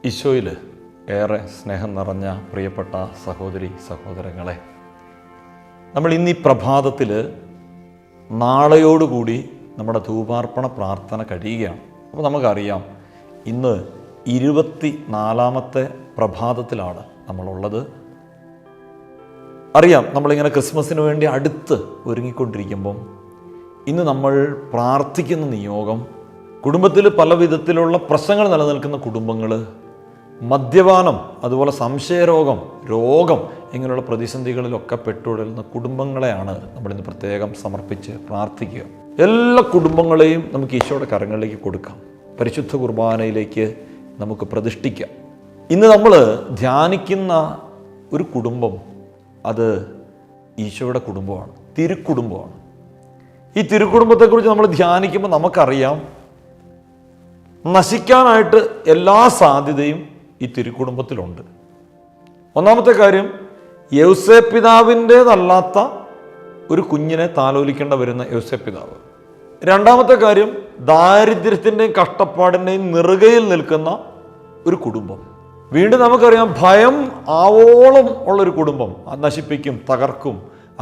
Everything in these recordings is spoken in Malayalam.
ഈശോയിൽ ഏറെ സ്നേഹം നിറഞ്ഞ പ്രിയപ്പെട്ട സഹോദരി സഹോദരങ്ങളെ, നമ്മൾ ഇന്ന് ഈ പ്രഭാതത്തിൽ നാളെയോടുകൂടി നമ്മുടെ ധൂപാർപ്പണ പ്രാർത്ഥന കഴിയുകയാണ്. അപ്പോൾ നമുക്കറിയാം, ഇന്ന് 24ാമത്തെ പ്രഭാതത്തിലാണ് നമ്മളുള്ളത്. അറിയാം, നമ്മളിങ്ങനെ ക്രിസ്മസിന് വേണ്ടി അടുത്ത് ഒരുങ്ങിക്കൊണ്ടിരിക്കുമ്പം ഇന്ന് നമ്മൾ പ്രാർത്ഥിക്കുന്ന നിയോഗം, കുടുംബത്തിൽ പല വിധത്തിലുള്ള പ്രശ്നങ്ങൾ നിലനിൽക്കുന്ന കുടുംബങ്ങൾ, മദ്യപാനം, അതുപോലെ സംശയരോഗം, രോഗം, ഇങ്ങനെയുള്ള പ്രതിസന്ധികളിലൊക്കെ പെട്ടുടരുന്ന കുടുംബങ്ങളെയാണ് നമ്മളിന്ന് പ്രത്യേകം സമർപ്പിച്ച് പ്രാർത്ഥിക്കുക. എല്ലാ കുടുംബങ്ങളെയും നമുക്ക് ഈശോയുടെ കരങ്ങളിലേക്ക് കൊടുക്കാം, പരിശുദ്ധ കുർബാനയിലേക്ക് നമുക്ക് പ്രതിഷ്ഠിക്കാം. ഇന്ന് നമ്മൾ ധ്യാനിക്കുന്ന ഒരു കുടുംബം, അത് ഈശോയുടെ കുടുംബമാണ്, തിരുക്കുടുംബമാണ്. ഈ തിരുക്കുടുംബത്തെക്കുറിച്ച് നമ്മൾ ധ്യാനിക്കുമ്പോൾ നമുക്കറിയാം, നശിക്കാനായിട്ട് എല്ലാ സാധ്യതയും ഈ തിരുക്കുടുംബത്തിലുണ്ട്. ഒന്നാമത്തെ കാര്യം, യൗസേപ്പ് പിതാവിൻ്റേതല്ലാത്ത ഒരു കുഞ്ഞിനെ താലോലിക്കേണ്ട വരുന്ന യൗസേപ്പ് പിതാവ്. രണ്ടാമത്തെ കാര്യം, ദാരിദ്ര്യത്തിൻ്റെയും കഷ്ടപ്പാടിൻ്റെയും നെറുകയിൽ നിൽക്കുന്ന ഒരു കുടുംബം. വീണ്ടും നമുക്കറിയാം, ഭയം ആവോളം ഉള്ളൊരു കുടുംബം, അത് നശിപ്പിക്കും, തകർക്കും,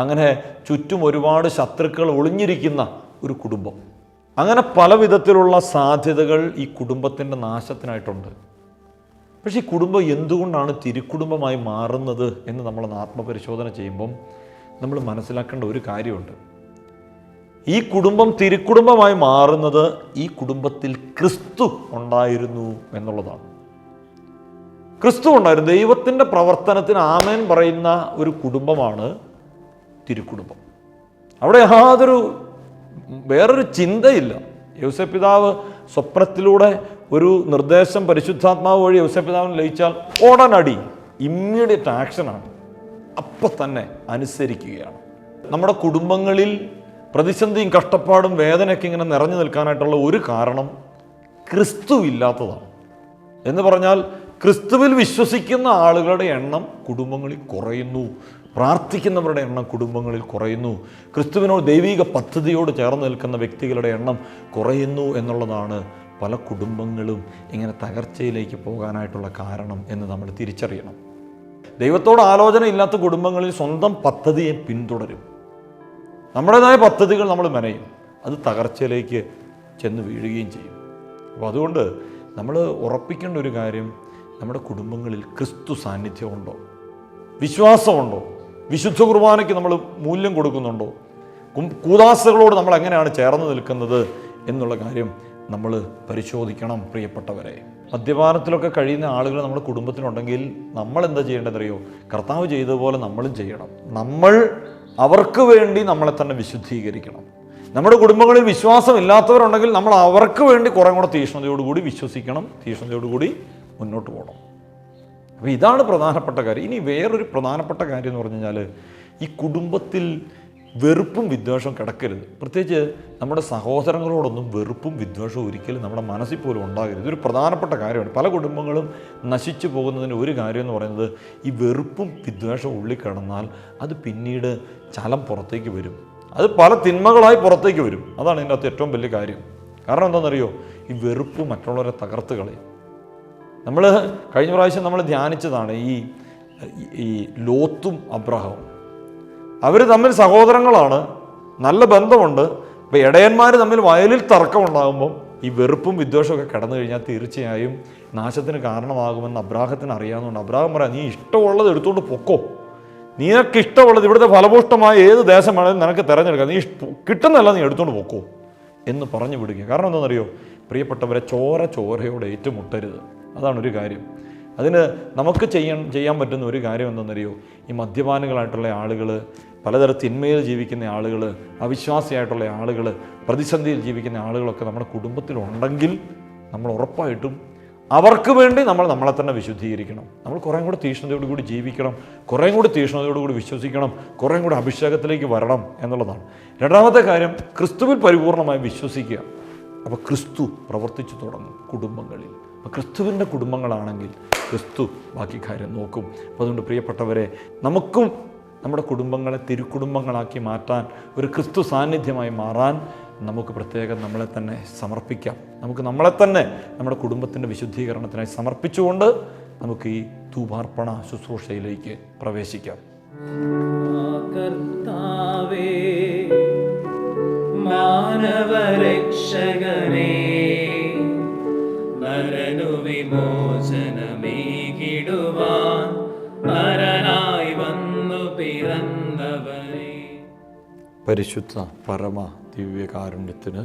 അങ്ങനെ ചുറ്റും ഒരുപാട് ശത്രുക്കൾ ഒളിഞ്ഞിരിക്കുന്ന ഒരു കുടുംബം. അങ്ങനെ പല വിധത്തിലുള്ള സാധ്യതകൾ ഈ കുടുംബത്തിൻ്റെ നാശത്തിനായിട്ടുണ്ട്. പക്ഷേ ഈ കുടുംബം എന്തുകൊണ്ടാണ് തിരുക്കുടുംബമായി മാറുന്നത് എന്ന് നമ്മളൊന്ന് ആത്മപരിശോധന ചെയ്യുമ്പം നമ്മൾ മനസ്സിലാക്കേണ്ട ഒരു കാര്യമുണ്ട്. ഈ കുടുംബം തിരുക്കുടുംബമായി മാറുന്നത് ഈ കുടുംബത്തിൽ ക്രിസ്തു ഉണ്ടായിരുന്നു എന്നുള്ളതാണ്. ക്രിസ്തു ഉണ്ടായിരുന്നു. ദൈവത്തിൻ്റെ പ്രവർത്തനത്തിന് ആമേൻ പറയുന്ന ഒരു കുടുംബമാണ് തിരുക്കുടുംബം. അവിടെ വേറൊരു ചിന്തയില്ല. യൗസേപ്പ് പിതാവ് സ്വപ്നത്തിലൂടെ ഒരു നിർദ്ദേശം പരിശുദ്ധാത്മാവ് വഴി യൗസേപ്പ് പിതാവിന് ലഭിച്ചാൽ ഉടനടി ഇമ്മീഡിയറ്റ് ആക്ഷനാണ്, അപ്പം തന്നെ അനുസരിക്കുകയാണ്. നമ്മുടെ കുടുംബങ്ങളിൽ പ്രതിസന്ധിയും കഷ്ടപ്പാടും വേദനയൊക്കെ ഇങ്ങനെ നിറഞ്ഞു നിൽക്കാനായിട്ടുള്ള ഒരു കാരണം ക്രിസ്തു ഇല്ലാത്തതാണ്. എന്ന് പറഞ്ഞാൽ, ക്രിസ്തുവിൽ വിശ്വസിക്കുന്ന ആളുകളുടെ എണ്ണം കുടുംബങ്ങളിൽ കുറയുന്നു, പ്രാർത്ഥിക്കുന്നവരുടെ എണ്ണം കുടുംബങ്ങളിൽ കുറയുന്നു, ക്രിസ്തുവിനോട് ദൈവിക പദ്ധതിയോട് ചേർന്ന് നിൽക്കുന്ന വ്യക്തികളുടെ എണ്ണം കുറയുന്നു എന്നുള്ളതാണ് പല കുടുംബങ്ങളും ഇങ്ങനെ തകർച്ചയിലേക്ക് പോകാനായിട്ടുള്ള കാരണം എന്ന് നമ്മൾ തിരിച്ചറിയണം. ദൈവത്തോട് ആലോചന ഇല്ലാത്ത കുടുംബങ്ങളിൽ സ്വന്തം പദ്ധതിയെ പിന്തുടരും, നമ്മുടേതായ പദ്ധതികൾ നമ്മൾ മെനയും, അത് തകർച്ചയിലേക്ക് ചെന്ന് വീഴുകയും ചെയ്യും. അപ്പോൾ അതുകൊണ്ട് നമ്മൾ ഉറപ്പിക്കേണ്ട ഒരു കാര്യം, നമ്മുടെ കുടുംബങ്ങളിൽ ക്രിസ്തു സാന്നിധ്യമുണ്ടോ, വിശ്വാസമുണ്ടോ, വിശുദ്ധ കുർബാനയ്ക്ക് നമ്മൾ മൂല്യം കൊടുക്കുന്നുണ്ടോ, കൂദാശകളോട് നമ്മൾ എങ്ങനെയാണ് ചേർന്ന് നിൽക്കുന്നത് എന്നുള്ള കാര്യം നമ്മൾ പരിശോധിക്കണം. പ്രിയപ്പെട്ടവരെ, മദ്യപാനത്തിലൊക്കെ കഴിയുന്ന ആളുകൾ നമ്മുടെ കുടുംബത്തിലുണ്ടെങ്കിൽ നമ്മൾ എന്താ ചെയ്യേണ്ടതെന്നറിയോ? കർത്താവ് ചെയ്തതുപോലെ നമ്മളും ചെയ്യണം. നമ്മൾ അവർക്ക് വേണ്ടി നമ്മളെ തന്നെ വിശുദ്ധീകരിക്കണം. നമ്മുടെ കുടുംബങ്ങളിൽ വിശ്വാസം ഇല്ലാത്തവരുണ്ടെങ്കിൽ നമ്മൾ അവർക്ക് വേണ്ടി കുറേ കൂടെ തീഷ്ണതയോടുകൂടി വിശ്വസിക്കണം, തീഷ്ണതയോടുകൂടി മുന്നോട്ട് പോകണം. അപ്പോൾ ഇതാണ് പ്രധാനപ്പെട്ട കാര്യം. ഇനി വേറൊരു പ്രധാനപ്പെട്ട കാര്യം എന്ന് പറഞ്ഞു കഴിഞ്ഞാൽ, ഈ കുടുംബത്തിൽ വെറുപ്പും വിദ്വേഷവും കിടക്കരുത്. പ്രത്യേകിച്ച് നമ്മുടെ സഹോദരങ്ങളോടൊന്നും വെറുപ്പും വിദ്വേഷവും ഒരിക്കലും നമ്മുടെ മനസ്സിൽ പോലും ഉണ്ടാകരുത്. ഇതൊരു പ്രധാനപ്പെട്ട കാര്യമാണ്. പല കുടുംബങ്ങളും നശിച്ചു പോകുന്നതിന് ഒരു കാര്യം എന്ന് പറയുന്നത്, ഈ വെറുപ്പും വിദ്വേഷവും ഉള്ളിൽ കിടന്നാൽ അത് പിന്നീട് ചലം പുറത്തേക്ക് വരും, അത് പല തിന്മകളായി പുറത്തേക്ക് വരും. അതാണ് ഇതിൻ്റെ അകത്ത് ഏറ്റവും വലിയ കാര്യം. കാരണം എന്താണെന്നറിയോ? ഈ വെറുപ്പ് മറ്റുള്ളവരെ തകർത്ത് കളയും. നമ്മൾ കഴിഞ്ഞ പ്രാവശ്യം നമ്മൾ ധ്യാനിച്ചതാണ് ഈ ലോത്തും അബ്രഹാവും. അവർ തമ്മിൽ സഹോദരങ്ങളാണ്, നല്ല ബന്ധമുണ്ട്. ഇപ്പോൾ ഇടയന്മാർ തമ്മിൽ വയലിൽ തർക്കമുണ്ടാകുമ്പം ഈ വെറുപ്പും വിദ്വേഷമൊക്കെ കിടന്നു കഴിഞ്ഞാൽ തീർച്ചയായും നാശത്തിന് കാരണമാകുമെന്ന് അബ്രാഹത്തിന് അറിയാവുന്നതുകൊണ്ട് അബ്രാഹം പറയാം, നീ ഇഷ്ടമുള്ളത് എടുത്തുകൊണ്ട് പൊക്കോ, നിനക്ക് ഇഷ്ടമുള്ളത്, ഇവിടുത്തെ ഫലഭൂഷ്ടമായ ഏത് ദേശം വേണമെങ്കിലും നിനക്ക് തിരഞ്ഞെടുക്കാം, നീ കിട്ടുന്നതല്ല നീ എടുത്തുകൊണ്ട് പൊക്കോ എന്ന് പറഞ്ഞു വിടുക. കാരണം എന്താണെന്നറിയോ പ്രിയപ്പെട്ടവരെ, ചോരയോട് ഏറ്റുമുട്ടരുത്. അതാണ് ഒരു കാര്യം. അതിന് നമുക്ക് ചെയ്യാൻ പറ്റുന്ന ഒരു കാര്യം എന്താണെന്നറിയോ? ഈ മദ്യപാനികളായിട്ടുള്ള ആളുകൾ, പലതരം തിന്മയിൽ ജീവിക്കുന്ന ആളുകൾ, അവിശ്വാസിയായിട്ടുള്ള ആളുകൾ, പ്രതിസന്ധിയിൽ ജീവിക്കുന്ന ആളുകളൊക്കെ നമ്മുടെ കുടുംബത്തിലുണ്ടെങ്കിൽ നമ്മൾ ഉറപ്പായിട്ടും അവർക്ക് വേണ്ടി നമ്മളെ തന്നെ വിശുദ്ധീകരിക്കണം. നമ്മൾ കുറേ കൂടി തീഷ്ണതയോടുകൂടി ജീവിക്കണം, കുറേ കൂടി തീഷ്ണതയോടുകൂടി വിശ്വസിക്കണം, കുറേ കൂടി അഭിഷേകത്തിലേക്ക് വരണം എന്നുള്ളതാണ്. രണ്ടാമത്തെ കാര്യം, ക്രിസ്തുവിൽ പരിപൂർണമായി വിശ്വസിക്കുക. അപ്പോൾ ക്രിസ്തു പ്രവർത്തിച്ചു തുടങ്ങും കുടുംബങ്ങളിൽ. അപ്പോൾ ക്രിസ്തുവിൻ്റെ കുടുംബങ്ങളാണെങ്കിൽ ക്രിസ്തു ബാക്കി കാര്യം നോക്കും. അപ്പോൾ അതുകൊണ്ട് പ്രിയപ്പെട്ടവരെ, നമുക്കും നമ്മുടെ കുടുംബങ്ങളെ തിരുക്കുടുംബങ്ങളാക്കി മാറ്റാൻ, ഒരു ക്രിസ്തു സാന്നിധ്യമായി മാറാൻ നമുക്ക് പ്രത്യേകം നമ്മളെ തന്നെ സമർപ്പിക്കാം. നമുക്ക് നമ്മളെ തന്നെ നമ്മുടെ കുടുംബത്തിൻ്റെ വിശുദ്ധീകരണത്തിനായി സമർപ്പിച്ചുകൊണ്ട് നമുക്ക് ഈ ധൂപാർപ്പണ ശുശ്രൂഷയിലേക്ക് പ്രവേശിക്കാം. കർത്താവേ, മാനവരക്ഷകനേ, നരനു വിമോചനമേകിടുവാൻ നരനായി വന്നു പിറന്നവനേ, പരിശുദ്ധ പരമ ദിവ്യകാരുണ്യത്തിന്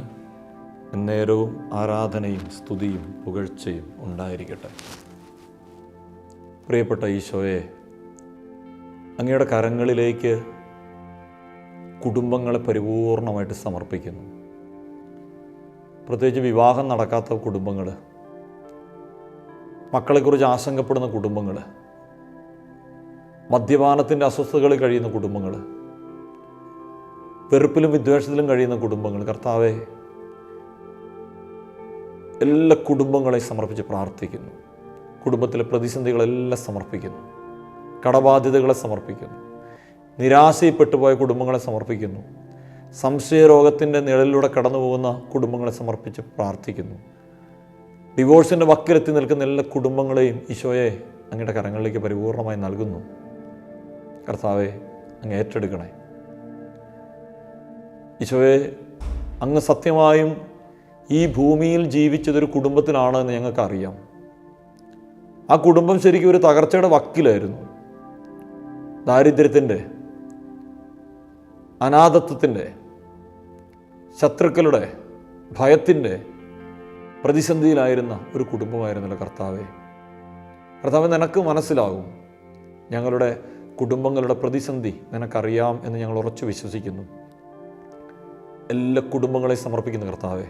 എന്നേരവും ആരാധനയും സ്തുതിയും പുകഴ്ചയും ഉണ്ടായിരിക്കട്ടെ. പ്രിയപ്പെട്ട ഈശോയെ, അങ്ങയുടെ കരങ്ങളിലേക്ക് കുടുംബങ്ങളെ പരിപൂർണമായിട്ട് സമർപ്പിക്കുന്നു. പ്രത്യേകിച്ച് വിവാഹം നടക്കാത്ത കുടുംബങ്ങൾ, മക്കളെക്കുറിച്ച് ആശങ്കപ്പെടുന്ന കുടുംബങ്ങൾ, മദ്യപാനത്തിൻ്റെ അസ്വസ്ഥതകളിൽ കഴിയുന്ന കുടുംബങ്ങൾ, വെറുപ്പിലും വിദ്വേഷത്തിലും കഴിയുന്ന കുടുംബങ്ങൾ, കർത്താവെ, എല്ലാ കുടുംബങ്ങളെയും സമർപ്പിച്ച് പ്രാർത്ഥിക്കുന്നു. കുടുംബത്തിലെ പ്രതിസന്ധികളെല്ലാം സമർപ്പിക്കുന്നു. കടബാധ്യതകളെ സമർപ്പിക്കുന്നു. നിരാശയിൽപ്പെട്ടുപോയ കുടുംബങ്ങളെ സമർപ്പിക്കുന്നു. സംശയരോഗത്തിൻ്റെ നിഴലിലൂടെ കടന്നു പോകുന്ന കുടുംബങ്ങളെ സമർപ്പിച്ച് പ്രാർത്ഥിക്കുന്നു. ഡിവോഴ്സിൻ്റെ വക്കിലെത്തി നിൽക്കുന്ന എല്ലാ കുടുംബങ്ങളെയും ഈശോയെ അങ്ങയുടെ കരങ്ങളിലേക്ക് പരിപൂർണമായി നൽകുന്നു. കർത്താവെ, അങ്ങ് ഏറ്റെടുക്കണേ. ഈശോയെ, അങ്ങ് സത്യമായും ഈ ഭൂമിയിൽ ജീവിച്ചതൊരു കുടുംബത്തിലാണ് എന്ന് ഞങ്ങൾക്കറിയാം. ആ കുടുംബം ശരിക്കും ഒരു തകർച്ചയുടെ വക്കിലായിരുന്നു. ദാരിദ്ര്യത്തിൻ്റെ, അനാഥത്വത്തിൻ്റെ, ശത്രുക്കളുടെ ഭയത്തിൻ്റെ പ്രതിസന്ധിയിലായിരുന്ന ഒരു കുടുംബമായിരുന്നല്ലോ കർത്താവെ. കർത്താവെ, നിനക്ക് മനസ്സിലാകും. ഞങ്ങളുടെ കുടുംബങ്ങളുടെ പ്രതിസന്ധി നിനക്കറിയാം എന്ന് ഞങ്ങൾ ഉറച്ചു വിശ്വസിക്കുന്നു. എല്ലാ കുടുംബങ്ങളെയും സമർപ്പിക്കുന്ന കർത്താവെ,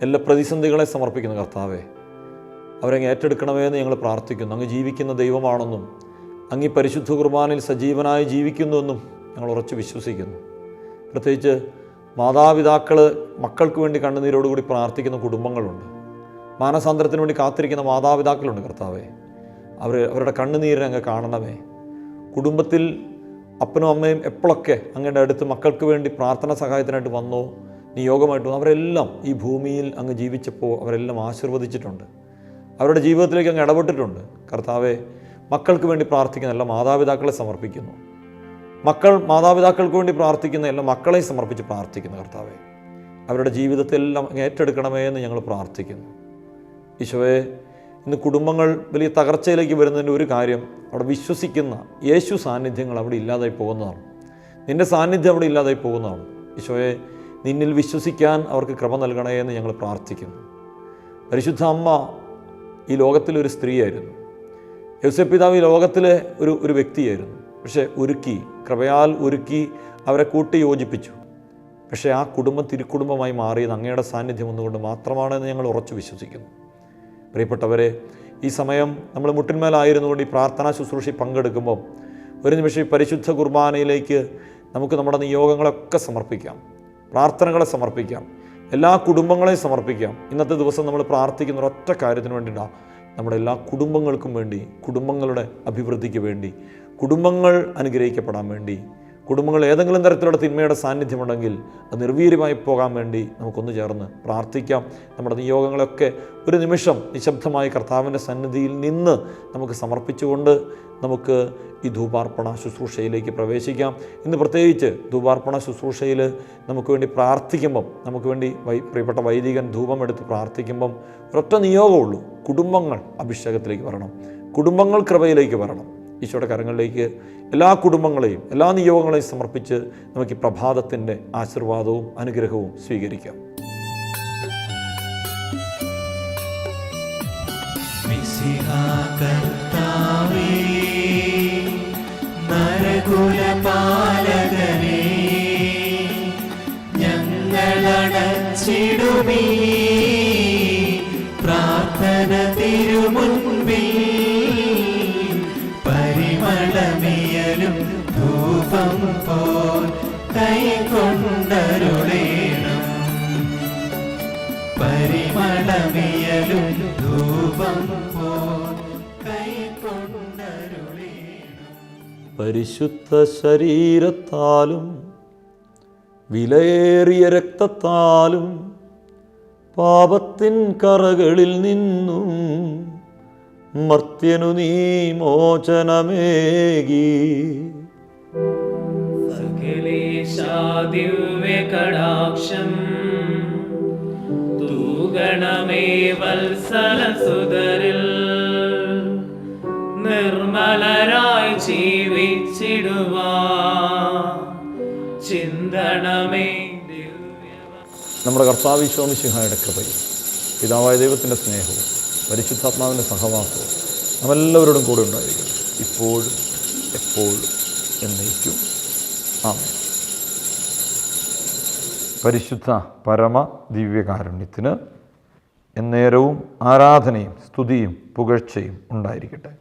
എല്ലാ പ്രതിസന്ധികളെ സമർപ്പിക്കുന്ന കർത്താവെ, അവരങ്ങ് ഏറ്റെടുക്കണമേ എന്ന് ഞങ്ങൾ പ്രാർത്ഥിക്കുന്നു. അങ്ങ് ജീവിക്കുന്ന ദൈവമാണെന്നും അങ്ങ് പരിശുദ്ധ കുർബാനയിൽ സജീവനായി ജീവിക്കുന്നുവെന്നും ഞങ്ങൾ ഉറച്ചു വിശ്വസിക്കുന്നു. പ്രത്യേകിച്ച് മാതാപിതാക്കൾ മക്കൾക്ക് വേണ്ടി കണ്ണുനീരോടുകൂടി പ്രാർത്ഥിക്കുന്ന കുടുംബങ്ങളുണ്ട്. മാനസാന്തരത്തിന് വേണ്ടി കാത്തിരിക്കുന്ന മാതാപിതാക്കളുണ്ട്. കർത്താവെ, അവരുടെ കണ്ണുനീരിനെ അങ്ങ് കാണണമേ. കുടുംബത്തിൽ അപ്പനും അമ്മയും എപ്പോഴൊക്കെ അങ്ങയുടെ അടുത്ത് മക്കൾക്ക് വേണ്ടി പ്രാർത്ഥന സഹായത്തിനായിട്ട് വന്നോ, നിയോഗമായിട്ട് അവരെല്ലാം ഈ ഭൂമിയിൽ അങ്ങ് ജീവിച്ചപ്പോൾ അവരെല്ലാം ആശീർവദിച്ചിട്ടുണ്ട്. അവരുടെ ജീവിതത്തിലേക്ക് അങ്ങ് ഇടപെട്ടിട്ടുണ്ട്. കർത്താവെ, മക്കൾക്ക് വേണ്ടി പ്രാർത്ഥിക്കുന്ന എല്ലാ മാതാപിതാക്കളെ സമർപ്പിക്കുന്നു. മക്കൾ മാതാപിതാക്കൾക്ക് വേണ്ടി പ്രാർത്ഥിക്കുന്ന എല്ലാ മക്കളെയും സമർപ്പിച്ച് പ്രാർത്ഥിക്കുന്നു. കർത്താവെ, അവരുടെ ജീവിതത്തെല്ലാം അങ്ങ് ഏറ്റെടുക്കണമേ എന്ന് ഞങ്ങൾ പ്രാർത്ഥിക്കുന്നു. ഈശോയെ, ഇന്ന് കുടുംബങ്ങൾ വലിയ തകർച്ചയിലേക്ക് വരുന്നതിൻ്റെ ഒരു കാര്യം, അവിടെ വിശ്വസിക്കുന്ന യേശു സാന്നിധ്യങ്ങൾ അവിടെ ഇല്ലാതായി പോകുന്നതാണ്. നിൻ്റെ സാന്നിധ്യം അവിടെ ഇല്ലാതായി പോകുന്നതാണ്. ഈശോയെ, നിന്നിൽ വിശ്വസിക്കാൻ അവർക്ക് കൃപ നൽകണേ എന്ന് ഞങ്ങൾ പ്രാർത്ഥിക്കുന്നു. പരിശുദ്ധ അമ്മ ഈ ലോകത്തിലൊരു സ്ത്രീയായിരുന്നു. യോസേപ്പ് പിതാവ് ഈ ലോകത്തിലെ ഒരു വ്യക്തിയായിരുന്നു. പക്ഷേ കൃപയാൽ ഒരുക്കി അവരെ കൂട്ടി യോജിപ്പിച്ചു. പക്ഷേ ആ കുടുംബം തിരുക്കുടുംബമായി മാറിയത് അങ്ങയുടെ സാന്നിധ്യം ഒന്നുകൊണ്ട് മാത്രമാണെന്ന് ഞങ്ങൾ ഉറച്ചു വിശ്വസിക്കുന്നു. പ്രിയപ്പെട്ടവരെ, ഈ സമയം നമ്മൾ മുട്ടിന്മേലായിരുന്നുകൊണ്ട് ഈ പ്രാർത്ഥനാ ശുശ്രൂഷ പങ്കെടുക്കുമ്പോൾ ഒരു നിമിഷം ഈ പരിശുദ്ധ കുർബാനയിലേക്ക് നമുക്ക് നമ്മുടെ നിയോഗങ്ങളൊക്കെ സമർപ്പിക്കാം, പ്രാർത്ഥനകളെ സമർപ്പിക്കാം, എല്ലാ കുടുംബങ്ങളെയും സമർപ്പിക്കാം. ഇന്നത്തെ ദിവസം നമ്മൾ പ്രാർത്ഥിക്കുന്ന ഒരൊറ്റ കാര്യത്തിന് വേണ്ടിയിട്ടാണ്, നമ്മുടെ എല്ലാ കുടുംബങ്ങൾക്കും വേണ്ടി, കുടുംബങ്ങളുടെ അഭിവൃദ്ധിക്ക് വേണ്ടി, കുടുംബങ്ങൾ അനുഗ്രഹിക്കപ്പെടാൻ വേണ്ടി, കുടുംബങ്ങൾ ഏതെങ്കിലും തരത്തിലുള്ള തിന്മയുടെ സാന്നിധ്യമുണ്ടെങ്കിൽ അത് നിർവീര്യമായി പോകാൻ വേണ്ടി നമുക്കൊന്ന് ചേർന്ന് പ്രാർത്ഥിക്കാം. നമ്മുടെ നിയോഗങ്ങളൊക്കെ ഒരു നിമിഷം നിശബ്ദമായി കർത്താവിൻ്റെ സന്നിധിയിൽ നിന്ന് നമുക്ക് സമർപ്പിച്ചുകൊണ്ട് നമുക്ക് ഈ ധൂപാർപ്പണ ശുശ്രൂഷയിലേക്ക് പ്രവേശിക്കാം. ഇന്ന് പ്രത്യേകിച്ച് ധൂപാർപ്പണ ശുശ്രൂഷയിൽ നമുക്ക് വേണ്ടി പ്രാർത്ഥിക്കുമ്പം, നമുക്ക് വേണ്ടി പ്രിയപ്പെട്ട വൈദികൻ ധൂപമെടുത്ത് പ്രാർത്ഥിക്കുമ്പം ഒരൊറ്റ നിയോഗമുള്ളൂ: കുടുംബങ്ങൾ അഭിഷേകത്തിലേക്ക് വരണം, കുടുംബങ്ങൾ കൃപയിലേക്ക് വരണം. ഈശോയുടെ കരങ്ങളിലേക്ക് എല്ലാ കുടുംബങ്ങളെയും എല്ലാ നിയോഗങ്ങളെയും സമർപ്പിച്ച് നമുക്ക് ഈ പ്രഭാതത്തിൻ്റെ ആശീർവാദവും അനുഗ്രഹവും സ്വീകരിക്കാം. നരകുലപാലകനേ, ഞങ്ങളടച്ചിടുമീ പ്രാർത്ഥന തിരുമുൻപിൽ, പരിമളമിയലും ധൂപം പോൽ കൈകൊണ്ടരുളേണം, പരിമളമിയലും ധൂപം പോൽ കൈകൊണ്ടരുളേണം. പരിശുദ്ധ ശരീരത്താലും വിലയേറിയ രക്തത്താലും പാപത്തിൻ കറകളിൽ നിന്നും മർത്യനു നീ മോചനമേകി. ദിവ്യകടാക്ഷം തൂഗണമേ വത്സലസുതരിൽ നിർമ്മലരായി ജീവിച്ചിടുവാ ചിന്തണമേ. നമ്മുടെ കർത്താവ് ഈശോ മിശിഹായുടെ കൃപയും പിതാവായ ദൈവത്തിൻ്റെ സ്നേഹവും പരിശുദ്ധാത്മാവിൻ്റെ സഹവാസവും നമ്മെല്ലാവരോടും കൂടെ ഉണ്ടായിരിക്കട്ടെ, ഇപ്പോഴും എപ്പോഴും എന്നേക്കും. ആമേൻ. പരിശുദ്ധ പരമ ദിവ്യകാരുണ്യത്തിന് എന്നേരവും ആരാധനയും സ്തുതിയും പുകഴ്ചയും ഉണ്ടായിരിക്കട്ടെ.